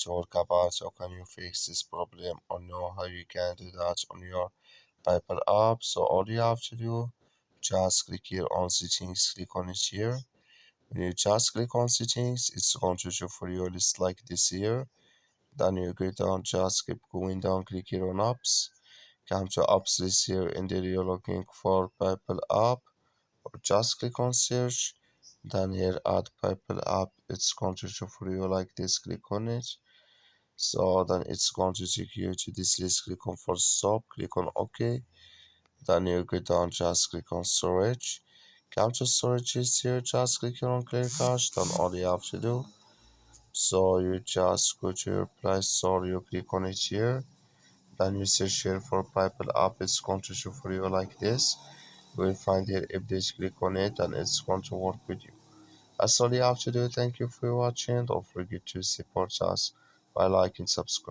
talk about how can you fix this problem or know how you can do that on your PayPal app. So all you have to do, just click here on settings, click on it here. When you just click on settings, it's going to show for you a list like this here. Then you go down, just keep going down, click here on apps. Come to apps list here, and there you're looking for PayPal app, or just click on search. Then here add PayPal app, it's going to show for you like this, click on it. So then it's going to take you to this list, click on for stop, click on OK. Then you go down, just click on storage. Come to storage is here, just click here on clear cache. Then all you have to do, so you just go to your Play Store, you click on it here. Then you search here for PayPal app, it's going to show for you like this. You will find here update, click on it, and it's going to work with you. That's all you have to do. Thank you for watching. Don't forget to support us by liking, subscribe.